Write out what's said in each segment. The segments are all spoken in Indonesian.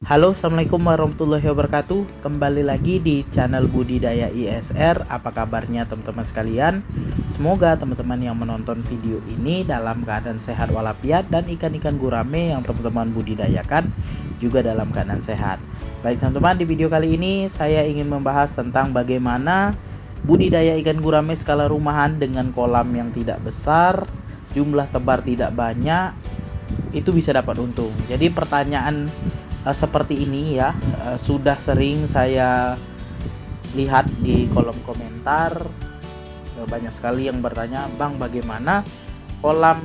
Halo, assalamualaikum warahmatullahi wabarakatuh. Kembali lagi di channel Budidaya ISR. Apa kabarnya teman-teman sekalian? Semoga teman-teman yang menonton video ini dalam keadaan sehat walafiat dan ikan-ikan gurame yang teman-teman budidayakan juga dalam keadaan sehat. Baik teman-teman, di video kali ini saya ingin membahas tentang bagaimana budidaya ikan gurame skala rumahan dengan kolam yang tidak besar, jumlah tebar tidak banyak, itu bisa dapat untung. Jadi pertanyaan seperti ini ya, sudah sering saya lihat di kolom komentar. Banyak sekali yang bertanya, "Bang, bagaimana kolam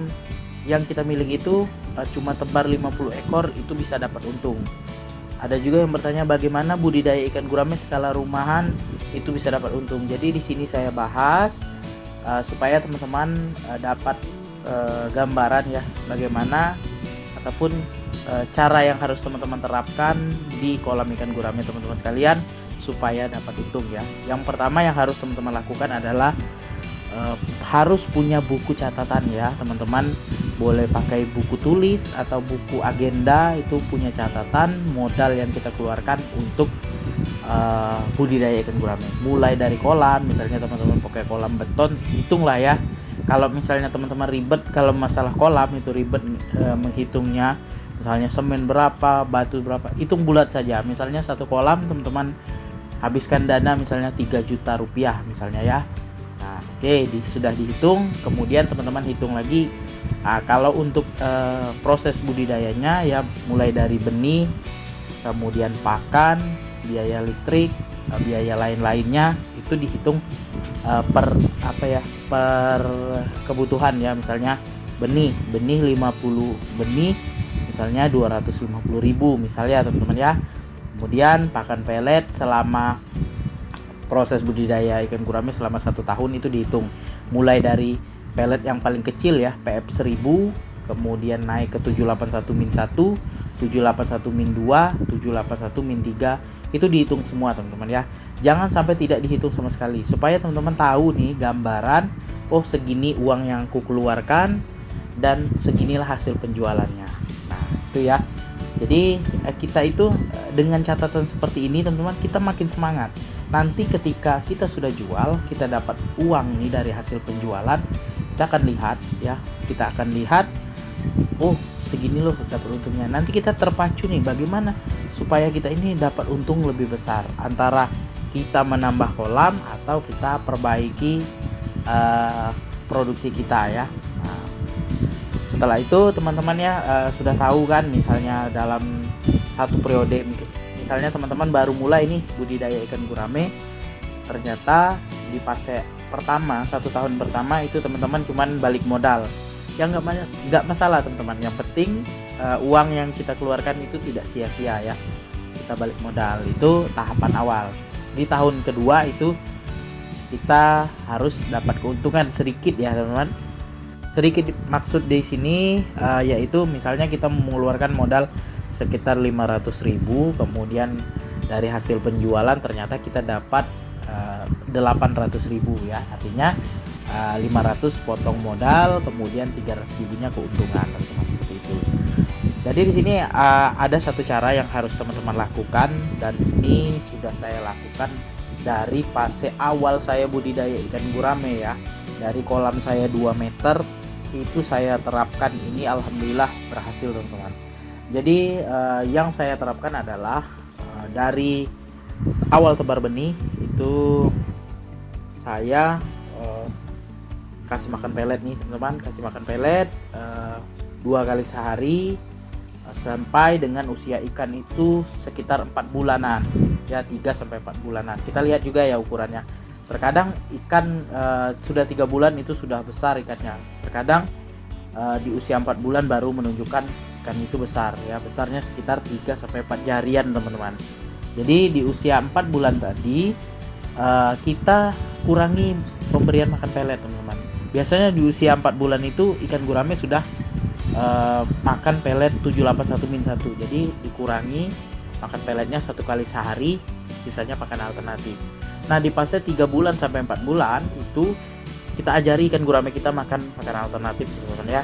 yang kita miliki itu cuma tebar 50 ekor itu bisa dapat untung?" Ada juga yang bertanya, bagaimana budidaya ikan gurame skala rumahan itu bisa dapat untung. Jadi di sini saya bahas supaya teman-teman dapat gambaran ya, bagaimana ataupun cara yang harus teman-teman terapkan di kolam ikan gurame teman-teman sekalian supaya dapat untung ya. Yang pertama yang harus teman-teman lakukan adalah harus punya buku catatan ya teman-teman. Boleh pakai buku tulis atau buku agenda, itu punya catatan modal yang kita keluarkan untuk budidaya ikan gurame. Mulai dari kolam, misalnya teman-teman pakai kolam beton, hitunglah ya. Kalau misalnya teman-teman ribet, kalau masalah kolam itu ribet menghitungnya, misalnya semen berapa, batu berapa, hitung bulat saja. Misalnya satu kolam teman-teman habiskan dana misalnya 3 juta rupiah misalnya ya. Nah, sudah dihitung, kemudian teman-teman hitung lagi. Nah, kalau untuk proses budidayanya ya, mulai dari benih, kemudian pakan, biaya listrik, biaya lain-lainnya itu dihitung per kebutuhan ya. Misalnya benih 50 benih misalnya 250.000 misalnya teman-teman ya. Kemudian pakan pelet selama proses budidaya ikan gurame selama 1 tahun itu dihitung, mulai dari pelet yang paling kecil ya, PF 1000, kemudian naik ke 781 min 1, 781 min 2, 781 min 3, itu dihitung semua teman-teman ya. Jangan sampai tidak dihitung sama sekali, supaya teman-teman tahu nih gambaran, oh segini uang yang aku keluarkan dan seginilah hasil penjualannya. Nah itu ya. Jadi kita itu dengan catatan seperti ini teman-teman, kita makin semangat. Nanti ketika kita sudah jual, kita dapat uang nih dari hasil penjualan, kita akan lihat ya, kita akan lihat, oh segini loh dapat untungnya. Nanti kita terpacu nih, bagaimana supaya kita ini dapat untung lebih besar, antara kita menambah kolam atau kita perbaiki produksi kita ya. Nah, setelah itu teman-teman ya sudah tahu kan, misalnya dalam satu periode, misalnya teman-teman baru mulai nih budidaya ikan gurame, ternyata di fase pertama 1 tahun pertama itu teman-teman cuman balik modal ya, nggak masalah teman-teman. Yang penting uang yang kita keluarkan itu tidak sia-sia ya, kita balik modal. Itu tahapan awal. Di tahun kedua itu kita harus dapat keuntungan sedikit ya teman-teman. Sedikit maksud di sini yaitu misalnya kita mengeluarkan modal sekitar 500.000, kemudian dari hasil penjualan ternyata kita dapat 800.000 ya, artinya 500 potong modal, kemudian 300.000-nya keuntungan teman-teman, seperti itu. Jadi di sini ada satu cara yang harus teman-teman lakukan, dan ini sudah saya lakukan dari fase awal saya budidaya ikan gurame ya. Dari kolam saya 2 meter itu saya terapkan ini, alhamdulillah berhasil teman-teman. Jadi yang saya terapkan adalah dari awal tebar benih itu saya kasih makan pelet nih teman-teman, kasih makan pelet 2 kali sehari sampai dengan usia ikan itu sekitar 4 bulanan ya, 3-4 bulanan. Kita lihat juga ya ukurannya. Terkadang ikan sudah 3 bulan itu sudah besar ikannya. Terkadang di usia 4 bulan baru menunjukkan ikan itu besar ya. Besarnya sekitar 3-4 jarian teman-teman. Jadi di usia 4 bulan tadi kita kurangi pemberian makan pelet teman-teman. Biasanya di usia 4 bulan itu ikan gurame sudah makan pelet 781 min 1. Jadi dikurangi makan peletnya 1 kali sehari, sisanya pakan alternatif. Nah di fase 3 bulan sampai 4 bulan itu kita ajari ikan gurame kita makan alternatif teman-teman ya.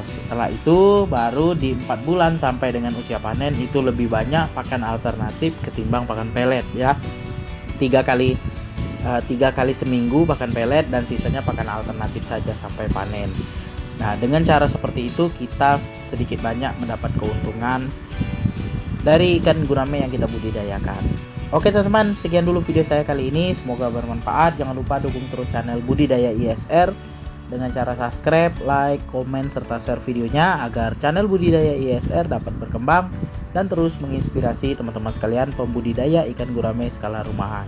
Setelah itu baru di 4 bulan sampai dengan usia panen itu lebih banyak pakan alternatif ketimbang pakan pelet ya. 3 kali seminggu pakan pelet dan sisanya pakan alternatif saja sampai panen. Nah, dengan cara seperti itu kita sedikit banyak mendapat keuntungan dari ikan gurame yang kita budidayakan. Oke teman-teman, sekian dulu video saya kali ini, semoga bermanfaat. Jangan lupa dukung terus channel Budidaya ISR dengan cara subscribe, like, komen, serta share videonya agar channel Budidaya ISR dapat berkembang dan terus menginspirasi teman-teman sekalian pembudidaya ikan gurame skala rumahan.